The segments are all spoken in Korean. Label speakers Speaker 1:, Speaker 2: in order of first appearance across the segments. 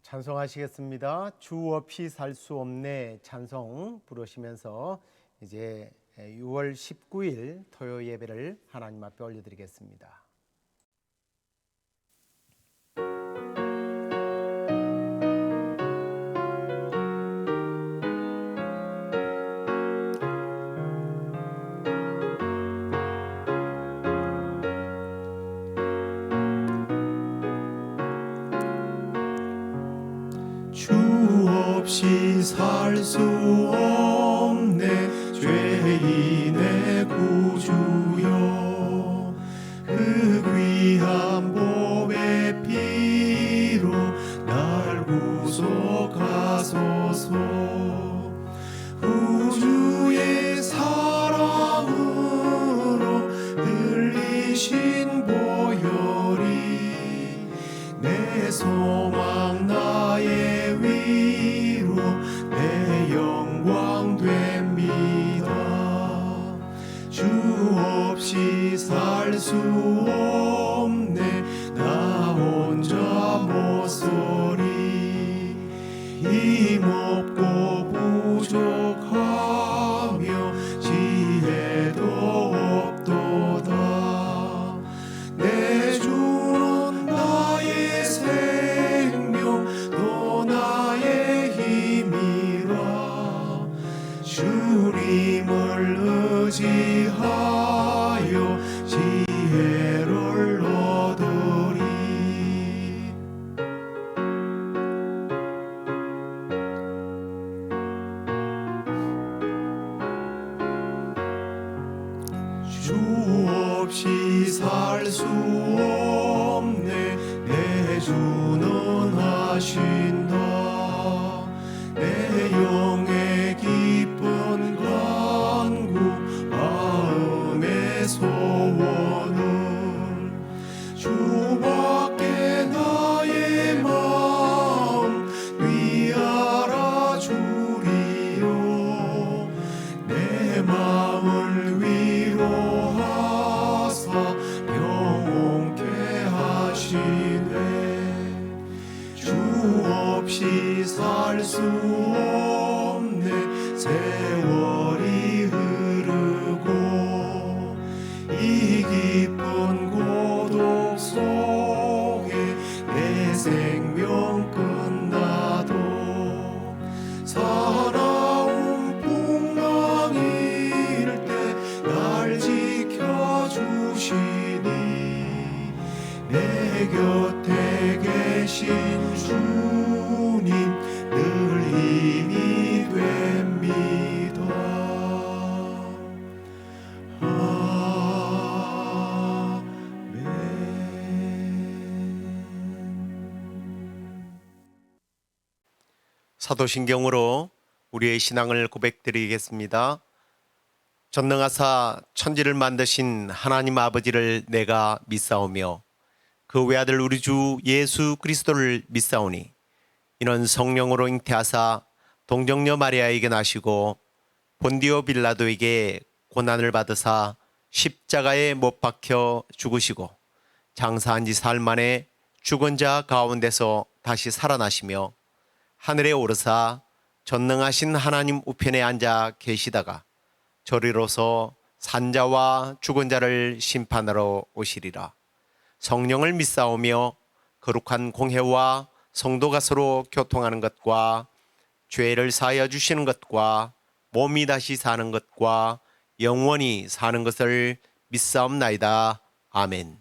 Speaker 1: 찬송하시겠습니다. 주 없이 살 수 없네 찬송 부르시면서 이제 6월 19일 토요 예배를 하나님 앞에 올려드리겠습니다.
Speaker 2: 주 없이 살 수 없네 죄인의 구주여, 그 귀한 보배 피로 날 구속하소서. 구주의 사랑으로 흘리신 보혈이 내 소망 나의 위로 내 영광 됩니다. 주 없이 살 수 없네 나 혼자 못서리. 힘없고 부족하며 지혜도 없도다. 내 주는 나의 생명 또 나의 힘이라. 주님을 의지하여 지혜를 얻으리. 주 없이 살 수 없네 내 주는 하신다. 내 영의 깊은 간구 마음의 소원을 주밖에 나의 마음 위하라 주리요. 내 마음을 위로하사 영원케 하시네. 주 없이 살 수 없네 세월이 흐르고 이 깊은 고독 속에 내 생명 끝나도 사나운 풍랑일 때 날 지켜주시니 내 곁에 계신 주님 늘 힘이 됩니다.
Speaker 1: 사도신경으로 우리의 신앙을 고백드리겠습니다. 전능하사 천지를 만드신 하나님 아버지를 내가 믿사오며 그 외아들 우리 주 예수 그리스도를 믿사오니 이는 성령으로 잉태하사 동정녀 마리아에게 나시고 본디오 빌라도에게 고난을 받으사 십자가에 못 박혀 죽으시고 장사한 지 사흘 만에 죽은 자 가운데서 다시 살아나시며 하늘에 오르사 전능하신 하나님 우편에 앉아 계시다가 저리로서 산자와 죽은 자를 심판하러 오시리라. 성령을 믿사오며 거룩한 공회와 성도가 서로 교통하는 것과 죄를 사하여 주시는 것과 몸이 다시 사는 것과 영원히 사는 것을 믿사옵나이다. 아멘.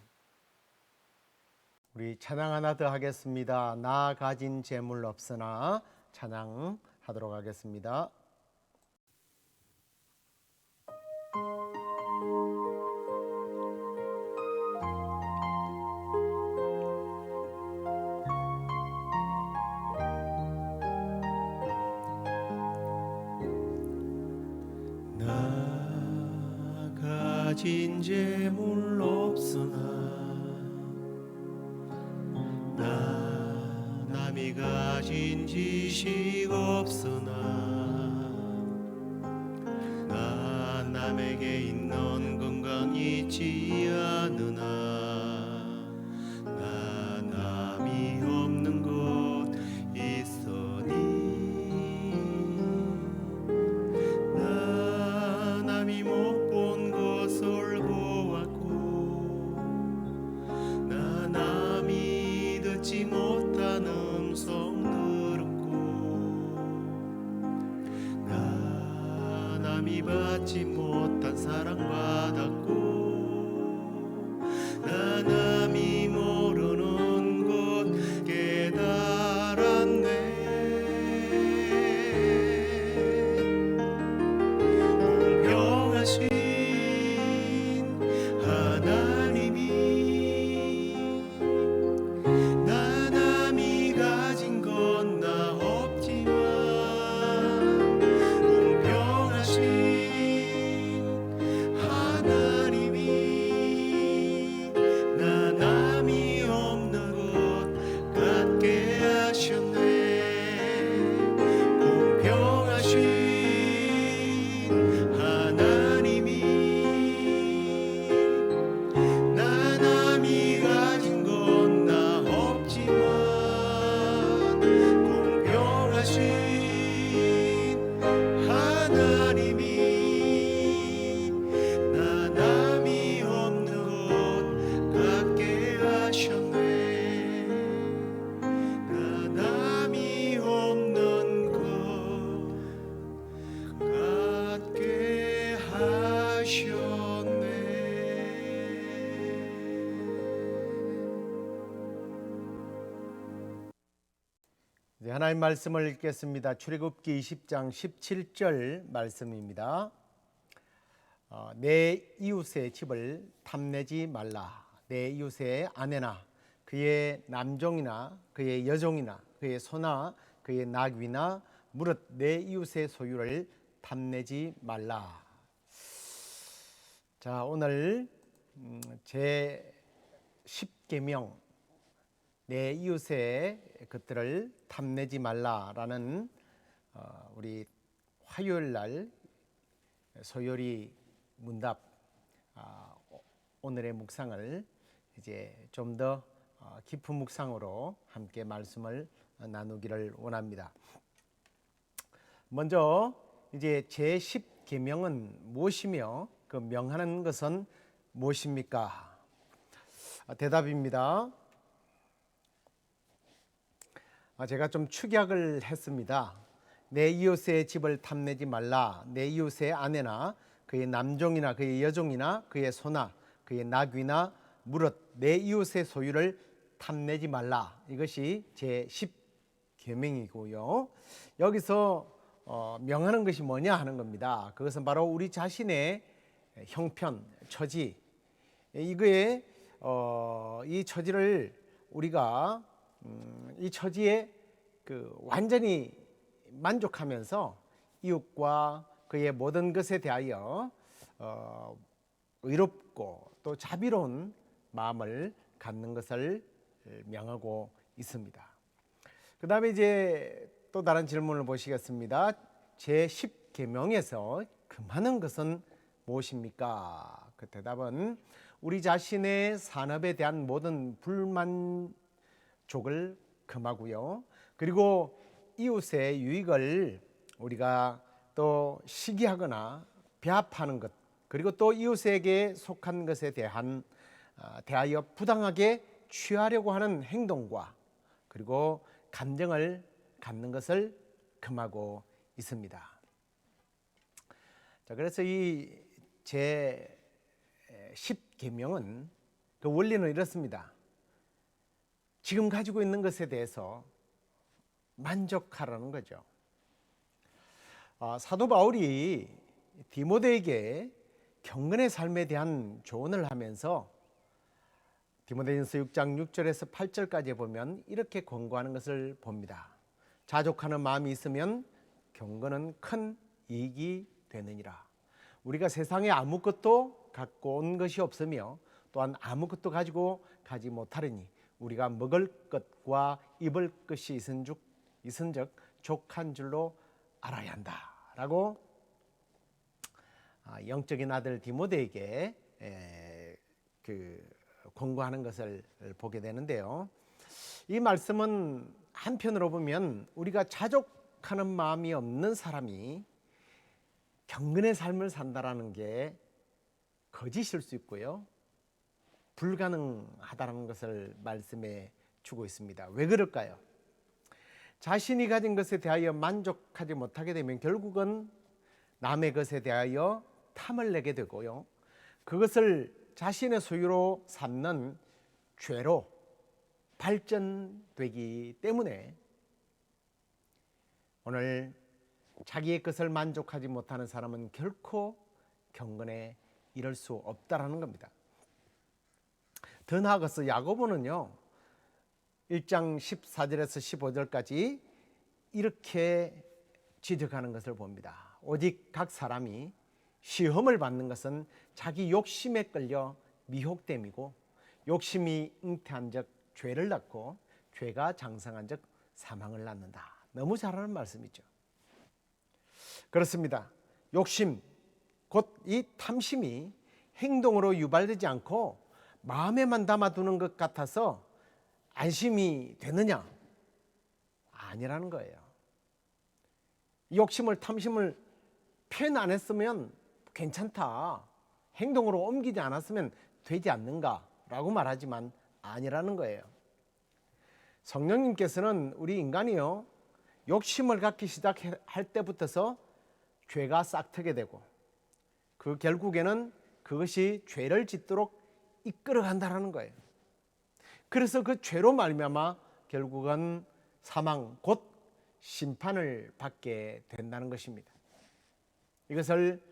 Speaker 1: 우리 찬양 하나 더 하겠습니다. 나 가진 재물 없으나 찬양하도록 하겠습니다.
Speaker 2: 나 가진 재물 없으나 나 남이 가진 지식 없으나 나 남에게 있는 건강 있지 않으나 나 남이 없는 것 남이 받지 못한 사랑받았고 나 남이 모르는 것 깨달았네. 공평하신 하나님이 나 남이 가진 건 나 없지만 공평하신 하나님이 나 남이 없는 것 같게 하셨네. 공평하신 하나님이 나 남이 가진 건 나 없지만 공평하신 하나님이 나 남이 없는 것 같게 하셨네. 나 남이 없는 것 같게 하셨네.
Speaker 1: 이제 하나님 말씀을 읽겠습니다. 출애굽기 20장 17절 말씀입니다. 내 이웃의 집을 탐내지 말라. 내 이웃의 아내나 그의 남종이나 그의 여종이나 그의 소나 그의 나귀나 무릇 내 이웃의 소유를 탐내지 말라. 자, 오늘 제 10계명 내 이웃의 것들을 탐내지 말라라는 우리 화요일 날 소요리 문답 오늘의 묵상을 이제 좀 더 깊은 묵상으로 함께 말씀을 나누기를 원합니다. 먼저 이제 제 10계명은 무엇이며 그 명하는 것은 무엇입니까? 대답입니다. 제가 좀 축약을 했습니다. 내 이웃의 집을 탐내지 말라. 내 이웃의 아내나 그의 남종이나 그의 여종이나 그의 소나 그의 나귀나 무릇 내 이웃의 소유를 탐내지 말라. 이것이 제 10계명이고요. 여기서 명하는 것이 뭐냐 하는 겁니다. 그것은 바로 우리 자신의 형편, 처지, 이거에 이 처지를 우리가 이 처지에 완전히 만족하면서 이웃과 그의 모든 것에 대하여 의롭고 또 자비로운 마음을 갖는 것을 명하고 있습니다. 그 다음에 이제 또 다른 질문을 보시겠습니다. 제 10계명에서 금하는 것은 무엇입니까? 그 대답은 우리 자신의 산업에 대한 모든 불만족을 금하고요. 그리고 이웃의 유익을 우리가 또 시기하거나 배합하는 것, 그리고 또 이웃에게 속한 것에 대하여 부당하게 취하려고 하는 행동과 그리고 감정을 갖는 것을 금하고 있습니다. 자, 그래서 이 제 10계명은 그 원리는 이렇습니다. 지금 가지고 있는 것에 대해서 만족하라는 거죠. 사도 바울이 디모데에게 경건의 삶에 대한 조언을 하면서 디모데전서 6장 6절에서 8절까지 보면 이렇게 권고하는 것을 봅니다. 자족하는 마음이 있으면 경건은 큰 이익이 되느니라. 우리가 세상에 아무것도 갖고 온 것이 없으며 또한 아무것도 가지 못하리니 우리가 먹을 것과 입을 것이 있은즉 족한 줄로 알아야 한다라고 영적인 아들 디모데에게 권고하는 것을 보게 되는데요. 이 말씀은 한편으로 보면 우리가 자족하는 마음이 없는 사람이 경건의 삶을 산다라는 게 거짓일 수 있고요. 불가능하다는 것을 말씀해 주고 있습니다. 왜 그럴까요? 자신이 가진 것에 대하여 만족하지 못하게 되면 결국은 남의 것에 대하여 탐을 내게 되고요. 그것을 자신의 소유로 삼는 죄로 발전되기 때문에 오늘 자기의 것을 만족하지 못하는 사람은 결코 경건에 이를 수 없다라는 겁니다. 더 나아가서 야고보는요 1장 14절에서 15절까지 이렇게 지적하는 것을 봅니다. 오직 각 사람이 시험을 받는 것은 자기 욕심에 끌려 미혹됨이고 욕심이 잉태한 적 죄를 낳고 죄가 장성한 적 사망을 낳는다. 너무 잘하는 말씀이죠. 그렇습니다. 욕심 곧 이 탐심이 행동으로 유발되지 않고 마음에만 담아두는 것 같아서 안심이 되느냐? 아니라는 거예요. 욕심을 탐심을 표현 안 했으면 괜찮다. 행동으로 옮기지 않았으면 되지 않는가라고 말하지만 아니라는 거예요. 성령님께서는 우리 인간이요 욕심을 갖기 시작할 때부터서 죄가 싹트게 되고 그 결국에는 그것이 죄를 짓도록 이끌어간다는 거예요. 그래서 그 죄로 말미암아 결국은 사망 곧 심판을 받게 된다는 것입니다. 이것을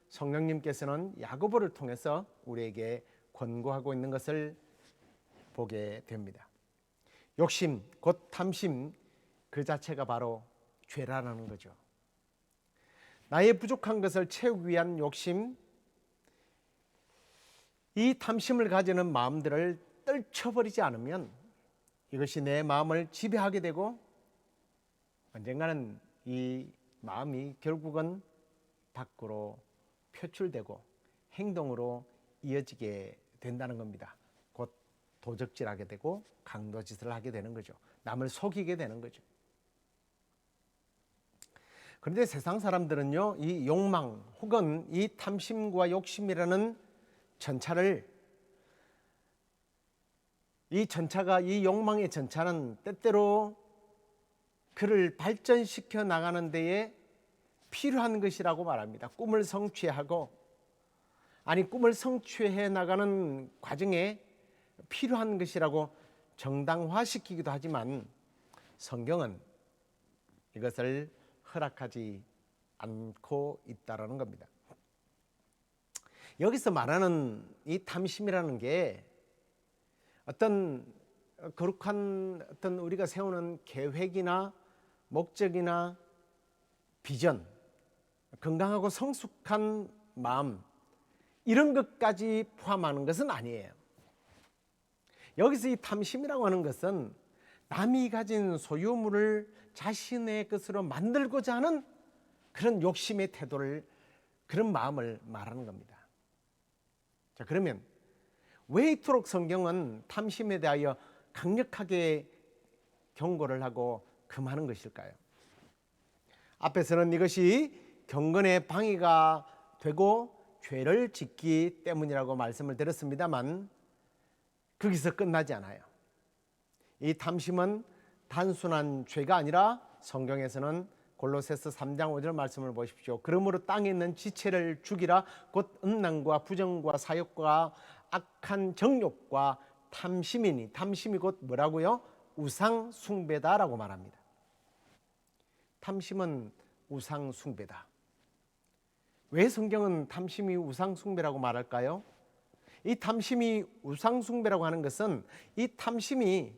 Speaker 1: 성령님께서는 야고보를 통해서 우리에게 권고하고 있는 것을 보게 됩니다. 욕심 곧 탐심 그 자체가 바로 죄라는 거죠. 나의 부족한 것을 채우기 위한 욕심, 이 탐심을 가지는 마음들을 떨쳐버리지 않으면 이것이 내 마음을 지배하게 되고 언젠가는 이 마음이 결국은 밖으로 표출되고 행동으로 이어지게 된다는 겁니다. 곧 도적질하게 되고 강도짓을 하게 되는 거죠. 남을 속이게 되는 거죠. 그런데 세상 사람들은요, 이 욕망 혹은 이 탐심과 욕심이라는 전차를 이 욕망의 전차는 때때로 그를 발전시켜 나가는 데에 필요한 것이라고 말합니다. 꿈을 성취하고 꿈을 성취해 나가는 과정에 필요한 것이라고 정당화시키기도 하지만 성경은 이것을 허락하지 않고 있다라는 겁니다. 여기서 말하는 이 탐심이라는 게 어떤 거룩한 어떤 우리가 세우는 계획이나 목적이나 비전, 건강하고 성숙한 마음 이런 것까지 포함하는 것은 아니에요. 여기서 이 탐심이라고 하는 것은 남이 가진 소유물을 자신의 것으로 만들고자 하는 그런 욕심의 태도를 그런 마음을 말하는 겁니다. 자, 그러면 왜 이토록 성경은 탐심에 대하여 강력하게 경고를 하고 금하는 것일까요? 앞에서는 이것이 경건의 방해가 되고 죄를 짓기 때문이라고 말씀을 드렸습니다만 거기서 끝나지 않아요. 이 탐심은 단순한 죄가 아니라 성경에서는 골로새서 3장 5절 말씀을 보십시오. 그러므로 땅에 있는 지체를 죽이라. 곧 음란과 부정과 사욕과 악한 정욕과 탐심이니, 탐심이 곧 뭐라고요? 우상 숭배다라고 말합니다. 탐심은 우상 숭배다. 왜 성경은 탐심이 우상 숭배라고 말할까요? 이 탐심이 우상 숭배라고 하는 것은 이 탐심이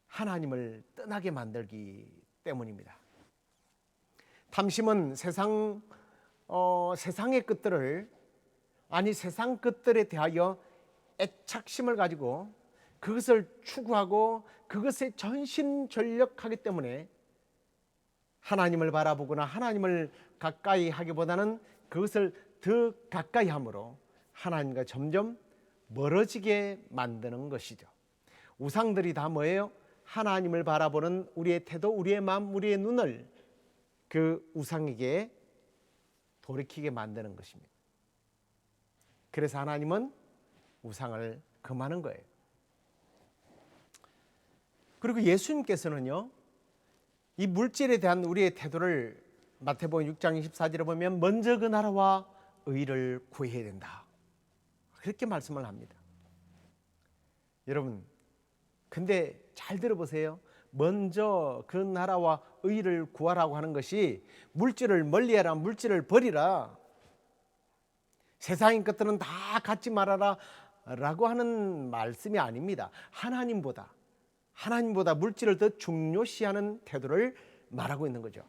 Speaker 1: 하나님을 떠나게 만들기 때문입니다. 탐심은 세상의 것들을 세상 것들에 대하여 애착심을 가지고 그것을 추구하고 그것에 전심전력하기 때문에 하나님을 바라보거나 하나님을 가까이 하기보다는 그것을 더 가까이 함으로 하나님과 점점 멀어지게 만드는 것이죠. 우상들이 다 뭐예요? 하나님을 바라보는 우리의 태도, 우리의 마음, 우리의 눈을 그 우상에게 돌이키게 만드는 것입니다. 그래서 하나님은 우상을 금하는 거예요. 그리고 예수님께서는요, 이 물질에 대한 우리의 태도를 마태복음 6장 24절에 보면 먼저 그 나라와 의를 구해야 된다. 그렇게 말씀을 합니다. 여러분, 근데 잘 들어보세요. 먼저 그 나라와 의를 구하라고 하는 것이 물질을 멀리해라, 물질을 버리라, 세상의 것들은 다 갖지 말아라 라고 하는 말씀이 아닙니다. 하나님보다 물질을 더 중요시하는 태도를 말하고 있는 거죠.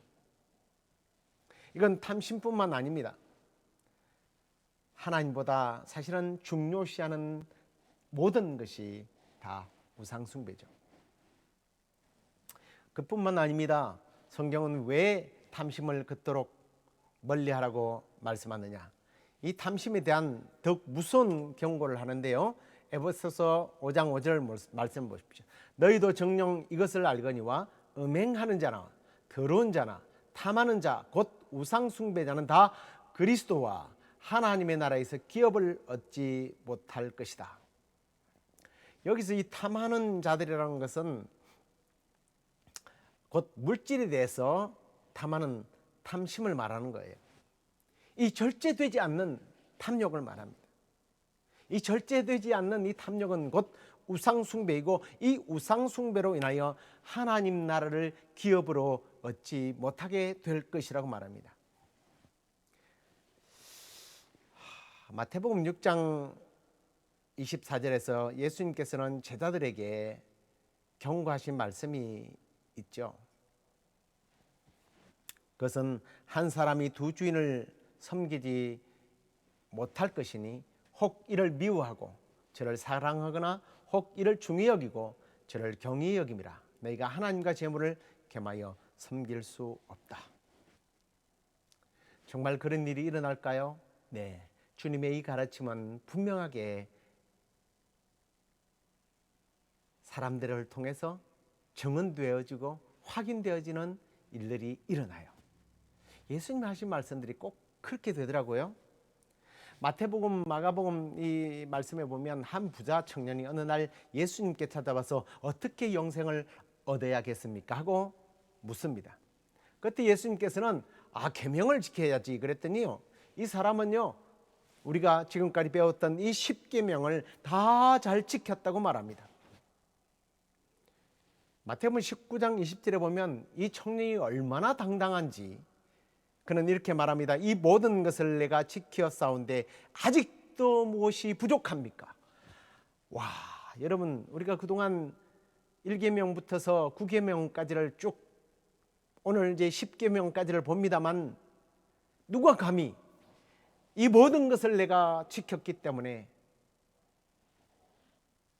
Speaker 1: 이건 탐심뿐만 아닙니다. 하나님보다 사실은 중요시하는 모든 것이 다 우상숭배죠. 그뿐만 아닙니다. 성경은 왜 탐심을 그토록 멀리하라고 말씀하느냐. 이 탐심에 대한 더욱 무서운 경고를 하는데요. 에베소서 5장 5절 말씀 보십시오. 너희도 정녕 이것을 알거니와 음행하는 자나 더러운 자나 탐하는 자 곧 우상 숭배자는 다 그리스도와 하나님의 나라에서 기업을 얻지 못할 것이다. 여기서 이 탐하는 자들이라는 것은 곧 물질에 대해서 탐하는 탐심을 말하는 거예요. 이 절제되지 않는 탐욕을 말합니다. 이 절제되지 않는 이 탐욕은 곧 우상숭배이고, 이 우상숭배로 인하여 하나님 나라를 기업으로 얻지 못하게 될 것이라고 말합니다. 마태복음 6장 24절에서 예수님께서는 제자들에게 경고하신 말씀이 있죠. 그것은 한 사람이 두 주인을 섬기지 못할 것이니 혹 이를 미워하고 저를 사랑하거나 혹 이를 중히 여기고 저를 경히 여김이라. 너희가 하나님과 재물을 겸하여 섬길 수 없다. 정말 그런 일이 일어날까요? 네, 주님의 이 가르침은 분명하게 사람들을 통해서 증언되어지고 확인되어지는 일들이 일어나요. 예수님이 하신 말씀들이 꼭 그렇게 되더라고요. 마태복음, 마가복음 이 말씀에 보면 한 부자 청년이 어느 날 예수님께 찾아와서 어떻게 영생을 얻어야겠습니까? 하고 묻습니다. 그때 예수님께서는 계명을 지켜야지 그랬더니요, 이 사람은요 우리가 지금까지 배웠던 이 10계명을 다 잘 지켰다고 말합니다. 마태복음 19장 20절에 보면 이 청년이 얼마나 당당한지 그는 이렇게 말합니다. 이 모든 것을 내가 지켰사온데 아직도 무엇이 부족합니까? 와, 여러분, 우리가 그동안 1계명부터서 9계명까지를 쭉 오늘 이제 10계명까지를 봅니다만, 누가 감히 이 모든 것을 내가 지켰기 때문에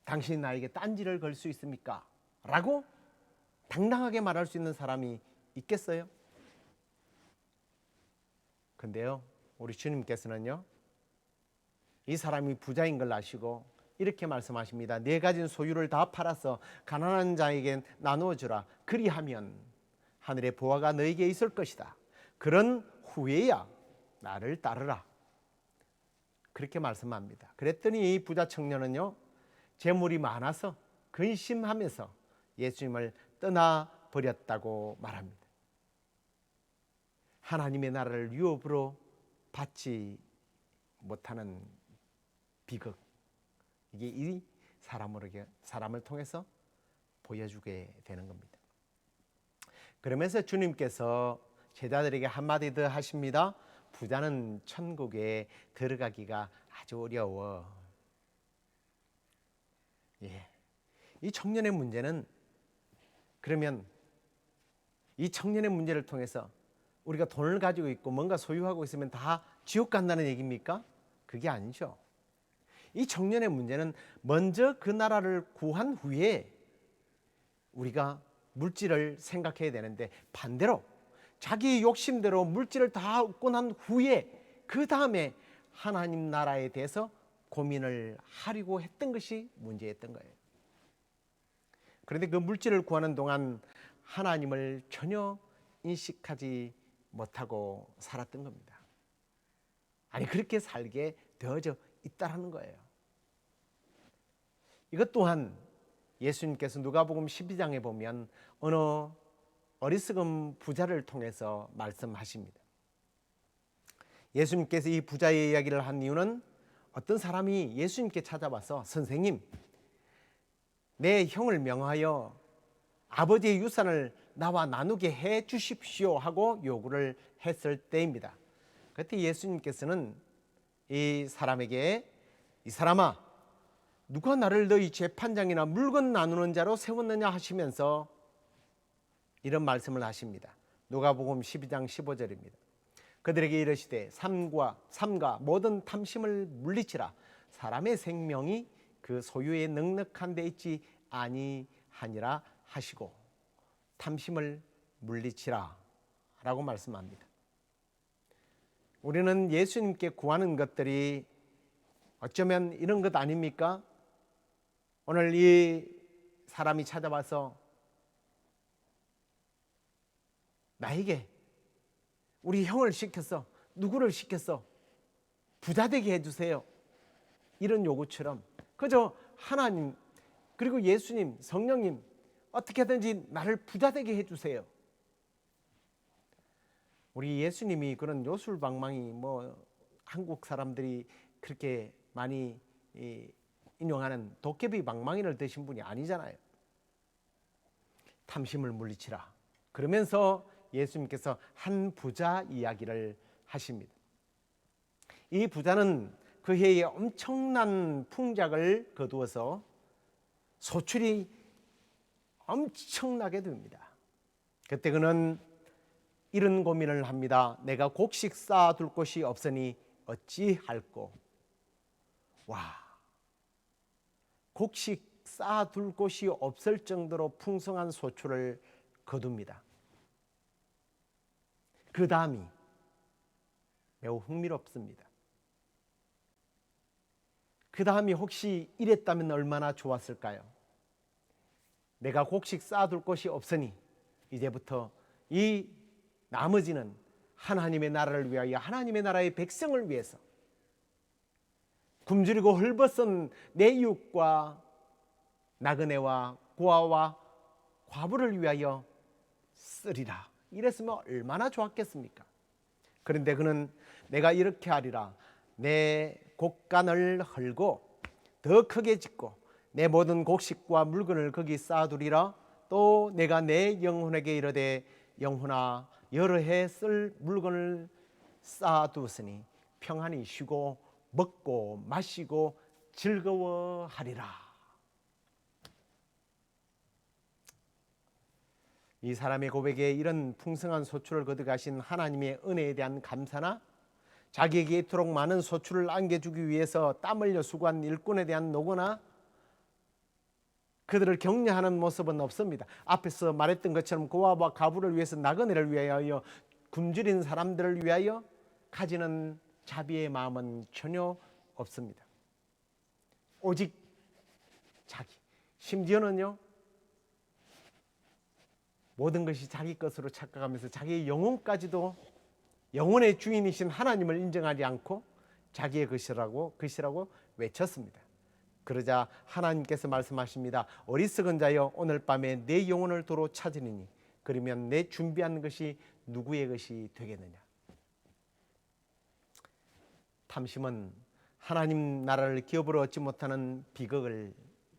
Speaker 1: 당신이 나에게 딴지를 걸 수 있습니까? 라고 당당하게 말할 수 있는 사람이 있겠어요? 근데요, 우리 주님께서는요, 이 사람이 부자인 걸 아시고 이렇게 말씀하십니다. 네 가진 소유를 다 팔아서 가난한 자에게 나누어 주라. 그리하면 하늘의 보화가 너에게 있을 것이다. 그런 후에야 나를 따르라. 그렇게 말씀합니다. 그랬더니 이 부자 청년은요, 재물이 많아서 근심하면서 예수님을 떠나버렸다고 말합니다. 하나님의 나라를 유업으로 받지 못하는 비극, 이게 이 사람을 통해서 보여주게 되는 겁니다. 그러면서 주님께서 제자들에게 한마디 더 하십니다. 부자는 천국에 들어가기가 아주 어려워. 이 청년의 문제는, 그러면 이 청년의 문제를 통해서 우리가 돈을 가지고 있고 뭔가 소유하고 있으면 다 지옥 간다는 얘기입니까? 그게 아니죠. 이 청년의 문제는 먼저 그 나라를 구한 후에 우리가 물질을 생각해야 되는데, 반대로 자기 욕심대로 물질을 다 얻고 난 후에 그 다음에 하나님 나라에 대해서 고민을 하려고 했던 것이 문제였던 거예요. 그런데 그 물질을 구하는 동안 하나님을 전혀 인식하지 못하고 살았던 겁니다. 아니, 그렇게 살게 되어져 있다라는 거예요. 이것 또한 예수님께서 누가복음 12장에 보면 어느 어리석은 부자를 통해서 말씀하십니다. 예수님께서 이 부자의 이야기를 한 이유는 어떤 사람이 예수님께 찾아와서 선생님, 내 형을 명하여 아버지의 유산을 나와 나누게 해 주십시오 하고 요구를 했을 때입니다. 그때 예수님께서는 이 사람에게 이 사람아, 누가 나를 너희 재판장이나 물건 나누는 자로 세웠느냐 하시면서 이런 말씀을 하십니다. 누가복음 12장 15절입니다. 그들에게 이르시되 삼가 모든 탐심을 물리치라. 사람의 생명이 그 소유에 넉넉한 데 있지 아니하니라 하시고 탐심을 물리치라 라고 말씀합니다. 우리는 예수님께 구하는 것들이 어쩌면 이런 것 아닙니까? 오늘 이 사람이 찾아와서 나에게 우리 형을 시켰어, 누구를 시켰어, 부자 되게 해주세요, 이런 요구처럼 그저 하나님 그리고 예수님, 성령님 어떻게든지 나를 부자 되게 해주세요. 우리 예수님이 그런 요술방망이 한국 사람들이 그렇게 많이 인용하는 도깨비 방망이를 드신 분이 아니잖아요. 탐심을 물리치라 그러면서 예수님께서 한 부자 이야기를 하십니다. 이 부자는 그 해에 엄청난 풍작을 거두어서 소출이 엄청나게 됩니다. 그때 그는 이런 고민을 합니다. 내가 곡식 쌓아둘 곳이 없으니 어찌할꼬. 곡식 쌓아둘 곳이 없을 정도로 풍성한 소출을 거둡니다. 그 다음이 매우 흥미롭습니다. 그 다음이 혹시 이랬다면 얼마나 좋았을까요? 내가 곡식 쌓아둘 곳이 없으니 이제부터 이 나머지는 하나님의 나라를 위하여 하나님의 나라의 백성을 위해서 굶주리고 헐벗은 내 이웃과 나그네와 고아와 과부를 위하여 쓰리라. 이랬으면 얼마나 좋았겠습니까? 그런데 그는 내가 이렇게 하리라. 내 곡간을 헐고 더 크게 짓고 내 모든 곡식과 물건을 거기 쌓아두리라. 또 내가 내 영혼에게 이르되 영혼아 여러 해 쓸 물건을 쌓아두었으니 평안히 쉬고 먹고 마시고 즐거워하리라. 이 사람의 고백에 이런 풍성한 소출을 거둬가신 하나님의 은혜에 대한 감사나 자기에게 이토록 많은 소출을 안겨주기 위해서 땀 흘려 수고한 일꾼에 대한 노고나 그들을 격려하는 모습은 없습니다. 앞에서 말했던 것처럼 고아와 과부를 위해서 나그네를 위하여 굶주린 사람들을 위하여 가지는 자비의 마음은 전혀 없습니다. 오직 자기, 심지어는요 모든 것이 자기 것으로 착각하면서 자기의 영혼까지도 영혼의 주인이신 하나님을 인정하지 않고 자기의 것이라고 외쳤습니다. 그러자 하나님께서 말씀하십니다. 어리석은 자여 오늘 밤에 내 영혼을 도로 찾으리니 그러면 내 준비한 것이 누구의 것이 되겠느냐. 탐심은 하나님 나라를 기업으로 얻지 못하는 비극을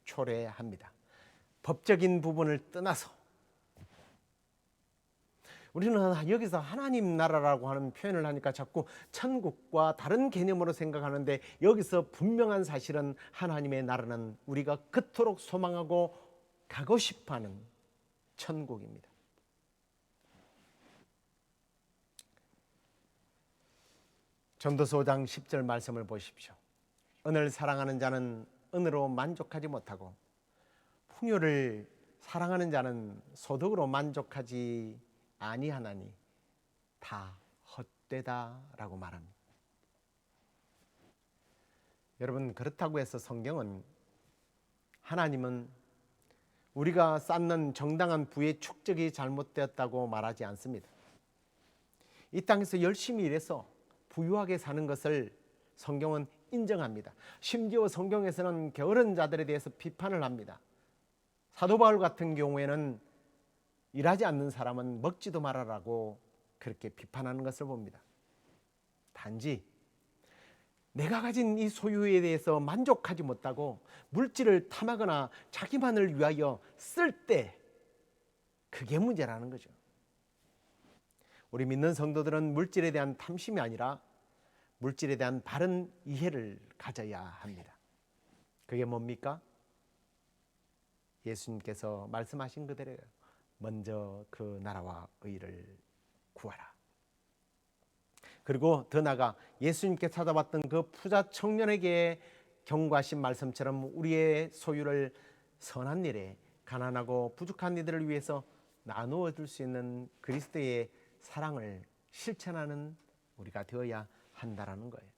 Speaker 1: 초래합니다. 법적인 부분을 떠나서 우리는 여기서 하나님 나라라고 하는 표현을 하니까 자꾸 천국과 다른 개념으로 생각하는데 여기서 분명한 사실은 하나님의 나라는 우리가 그토록 소망하고 가고 싶어하는 천국입니다. 전도서 5장 10절 말씀을 보십시오. 은을 사랑하는 자는 은으로 만족하지 못하고 풍요를 사랑하는 자는 소득으로 만족하지 아니하나니 다 헛되다라고 말합니다. 여러분, 그렇다고 해서 성경은 하나님은 우리가 쌓는 정당한 부의 축적이 잘못되었다고 말하지 않습니다. 이 땅에서 열심히 일해서 부유하게 사는 것을 성경은 인정합니다. 심지어 성경에서는 게으른 자들에 대해서 비판을 합니다. 사도 바울 같은 경우에는 일하지 않는 사람은 먹지도 말아라고 그렇게 비판하는 것을 봅니다. 단지 내가 가진 이 소유에 대해서 만족하지 못하고 물질을 탐하거나 자기만을 위하여 쓸 때, 그게 문제라는 거죠. 우리 믿는 성도들은 물질에 대한 탐심이 아니라 물질에 대한 바른 이해를 가져야 합니다. 그게 뭡니까? 예수님께서 말씀하신 그대로예요. 먼저 그 나라와 의를 구하라. 그리고 더 나아가 예수님께 찾아왔던 그 부자 청년에게 경고하신 말씀처럼 우리의 소유를 선한 일에, 가난하고 부족한 이들을 위해서 나누어 줄 수 있는 그리스도의 사랑을 실천하는 우리가 되어야 한다라는 거예요.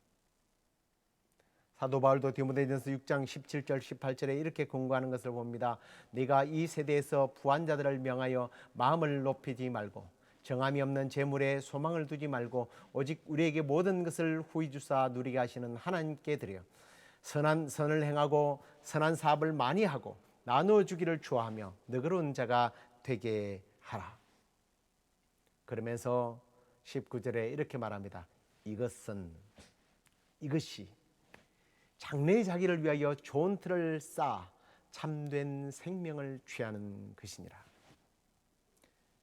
Speaker 1: 사도 바울도 디모데전서 6장 17절 18절에 이렇게 권고하는 것을 봅니다. 네가 이 세대에서 부한 자들을 명하여 마음을 높이지 말고 정함이 없는 재물에 소망을 두지 말고 오직 우리에게 모든 것을 후히 주사 누리게 하시는 하나님께 드려 선한 선을 행하고 선한 사업을 많이 하고 나누어 주기를 좋아하며 너그러운 자가 되게 하라. 그러면서 19절에 이렇게 말합니다. 이것이 장래의 자기를 위하여 좋은 틀을 쌓아 참된 생명을 취하는 것이니라.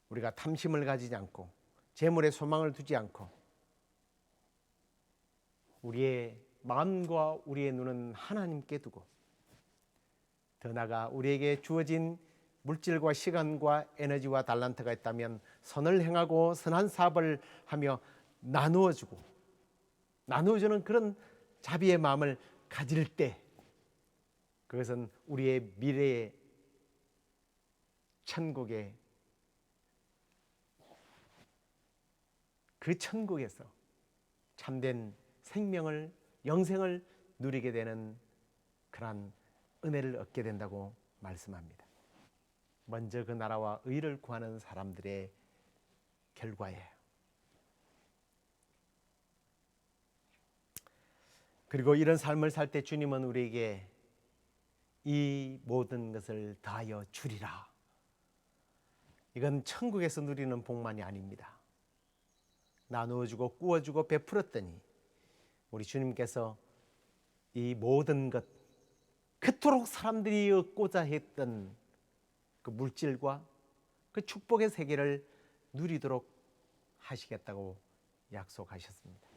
Speaker 1: 우리가 탐심을 가지지 않고 재물에 소망을 두지 않고 우리의 마음과 우리의 눈은 하나님께 두고 더 나아가 우리에게 주어진 물질과 시간과 에너지와 달란트가 있다면 선을 행하고 선한 사업을 하며 나누어주는 그런 자비의 마음을 가질 때, 그것은 우리의 미래의 천국에, 그 천국에서 참된 생명을, 영생을 누리게 되는 그러한 은혜를 얻게 된다고 말씀합니다. 먼저 그 나라와 의를 구하는 사람들의 결과예요. 그리고 이런 삶을 살 때 주님은 우리에게 이 모든 것을 다하여 주리라. 이건 천국에서 누리는 복만이 아닙니다. 나누어주고 꾸어주고 베풀었더니 우리 주님께서 이 모든 것, 그토록 사람들이 얻고자 했던 그 물질과 그 축복의 세계를 누리도록 하시겠다고 약속하셨습니다.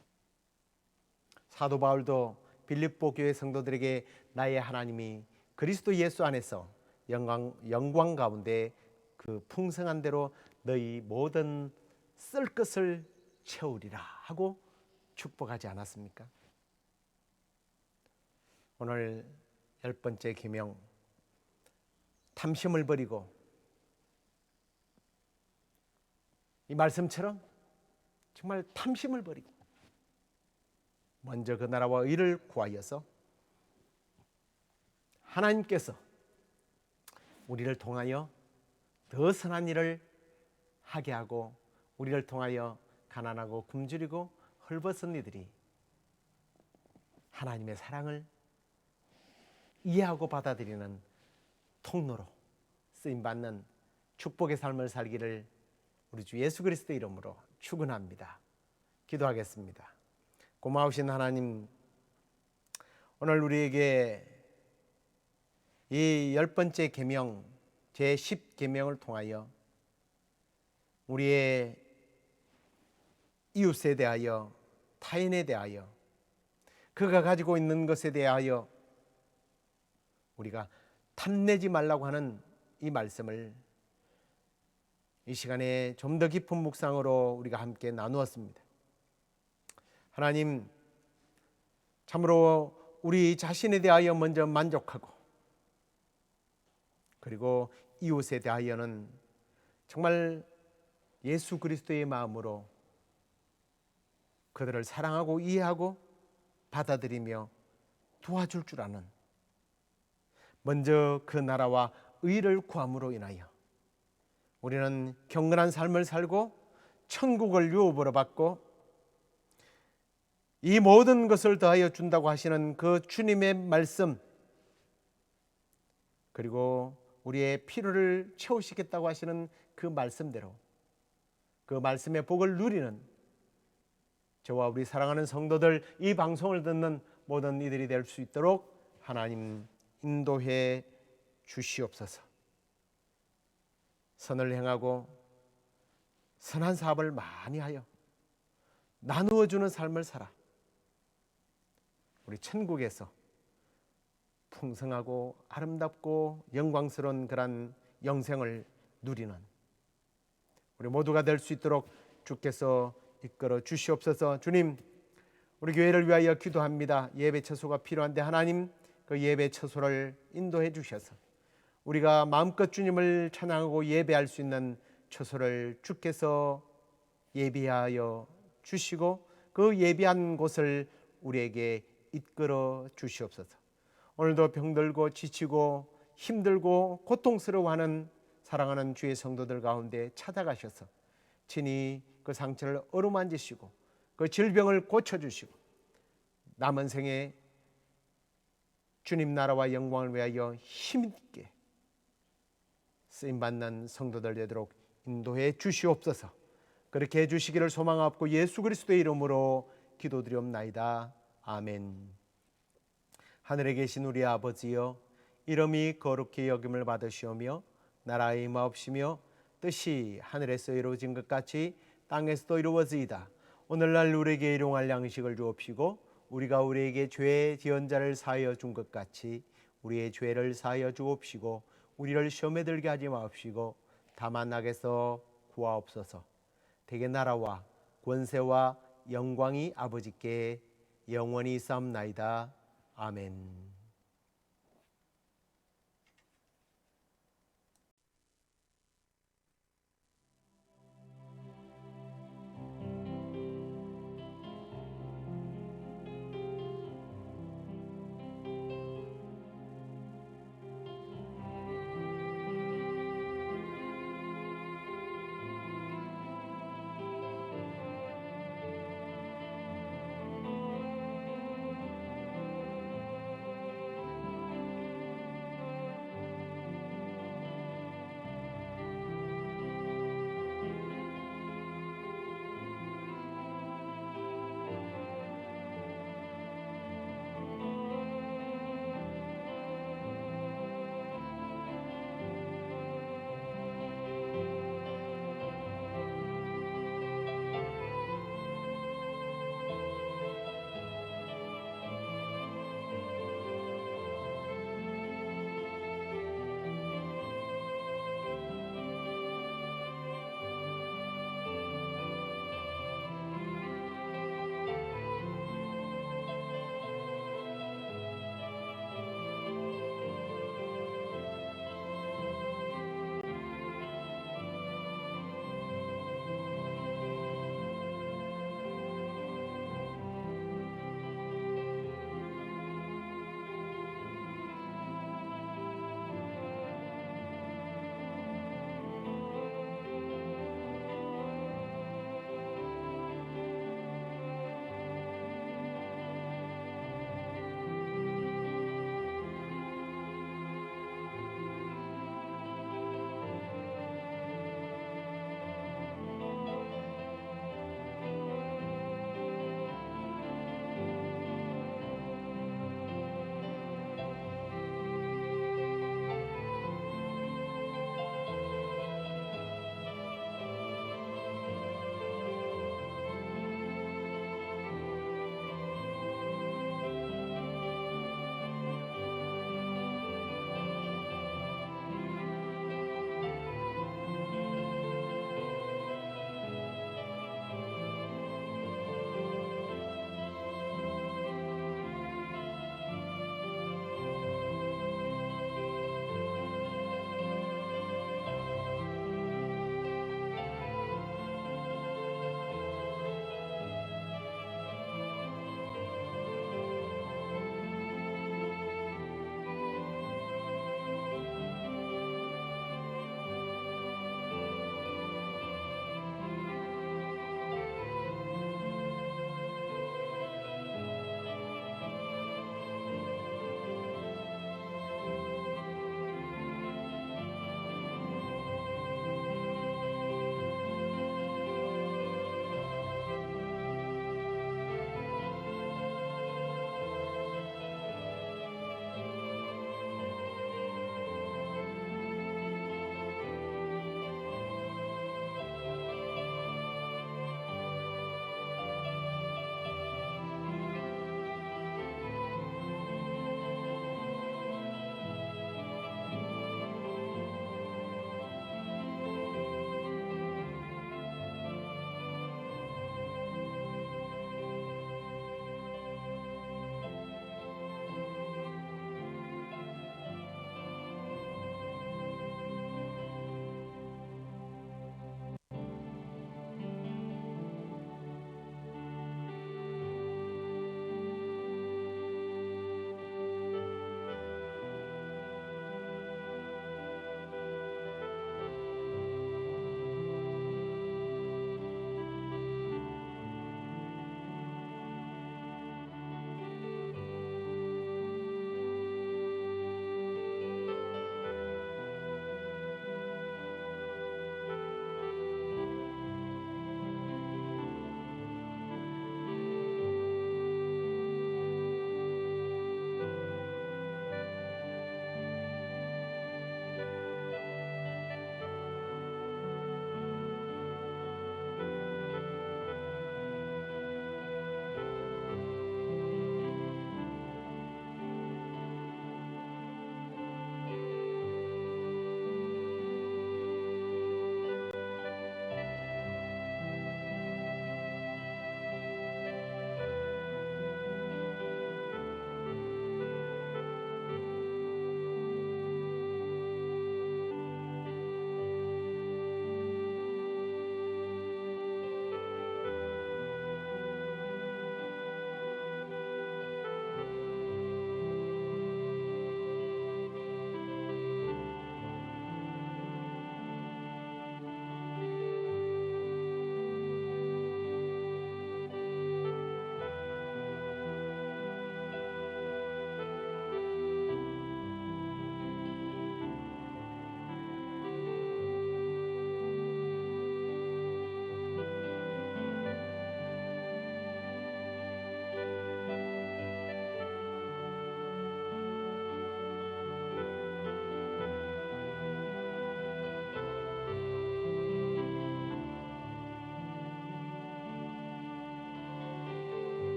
Speaker 1: 사도 바울도 빌립보 교회 성도들에게 나의 하나님이 그리스도 예수 안에서 영광 가운데 그 풍성한 대로 너희 모든 쓸 것을 채우리라 하고 축복하지 않았습니까? 오늘 10번째 계명, 탐심을 버리고 이 말씀처럼 정말 탐심을 버리고 먼저 그 나라와 의를 구하여서 하나님께서 우리를 통하여 더 선한 일을 하게 하고 우리를 통하여 가난하고 굶주리고 헐벗은 이들이 하나님의 사랑을 이해하고 받아들이는 통로로 쓰임받는 축복의 삶을 살기를 우리 주 예수 그리스도의 이름으로 축원합니다. 기도하겠습니다. 고마우신 하나님, 오늘 우리에게 이 10번째 계명, 제10계명을 통하여 우리의 이웃에 대하여, 타인에 대하여, 그가 가지고 있는 것에 대하여 우리가 탐내지 말라고 하는 이 말씀을 이 시간에 좀 더 깊은 묵상으로 우리가 함께 나누었습니다. 하나님, 참으로 우리 자신에 대하여 먼저 만족하고 그리고 이웃에 대하여는 정말 예수 그리스도의 마음으로 그들을 사랑하고 이해하고 받아들이며 도와줄 줄 아는, 먼저 그 나라와 의를 구함으로 인하여 우리는 경건한 삶을 살고 천국을 유업으로 받고 이 모든 것을 더하여 준다고 하시는 그 주님의 말씀, 그리고 우리의 필요를 채우시겠다고 하시는 그 말씀대로 그 말씀의 복을 누리는 저와 우리 사랑하는 성도들, 이 방송을 듣는 모든 이들이 될 수 있도록 하나님 인도해 주시옵소서. 선을 행하고 선한 사업을 많이 하여 나누어 주는 삶을 살아 우리 천국에서 풍성하고 아름답고 영광스러운 그런 영생을 누리는 우리 모두가 될 수 있도록 주께서 이끌어 주시옵소서. 주님, 우리 교회를 위하여 기도합니다. 예배 처소가 필요한데 하나님 그 예배 처소를 인도해 주셔서 우리가 마음껏 주님을 찬양하고 예배할 수 있는 처소를 주께서 예비하여 주시고 그 예비한 곳을 우리에게 이끌어 주시옵소서. 오늘도 병들고 지치고 힘들고 고통스러워하는 사랑하는 주의 성도들 가운데 찾아가셔서 친히 그 상처를 어루만지시고 그 질병을 고쳐주시고 남은 생에 주님 나라와 영광을 위하여 힘있게 쓰임받는 성도들 되도록 인도해 주시옵소서. 그렇게 해주시기를 소망하옵고 예수 그리스도의 이름으로 기도드리옵나이다. 아멘. 하늘에 계신 우리 아버지여, 이름이 거룩히 여김을 받으시오며 나라의 임하옵시며 뜻이 하늘에서 이루어진 것 같이 땅에서도 이루어지이다. 오늘날 우리에게 일용할 양식을 주옵시고 우리가 우리에게 죄 지은 자를 사하여 준 것 같이 우리의 죄를 사하여 주옵시고 우리를 시험에 들게 하지 마옵시고 다만 악에서 구하옵소서. 대개 나라와 권세와 영광이 아버지께 영원히 있사옵나이다. 아멘.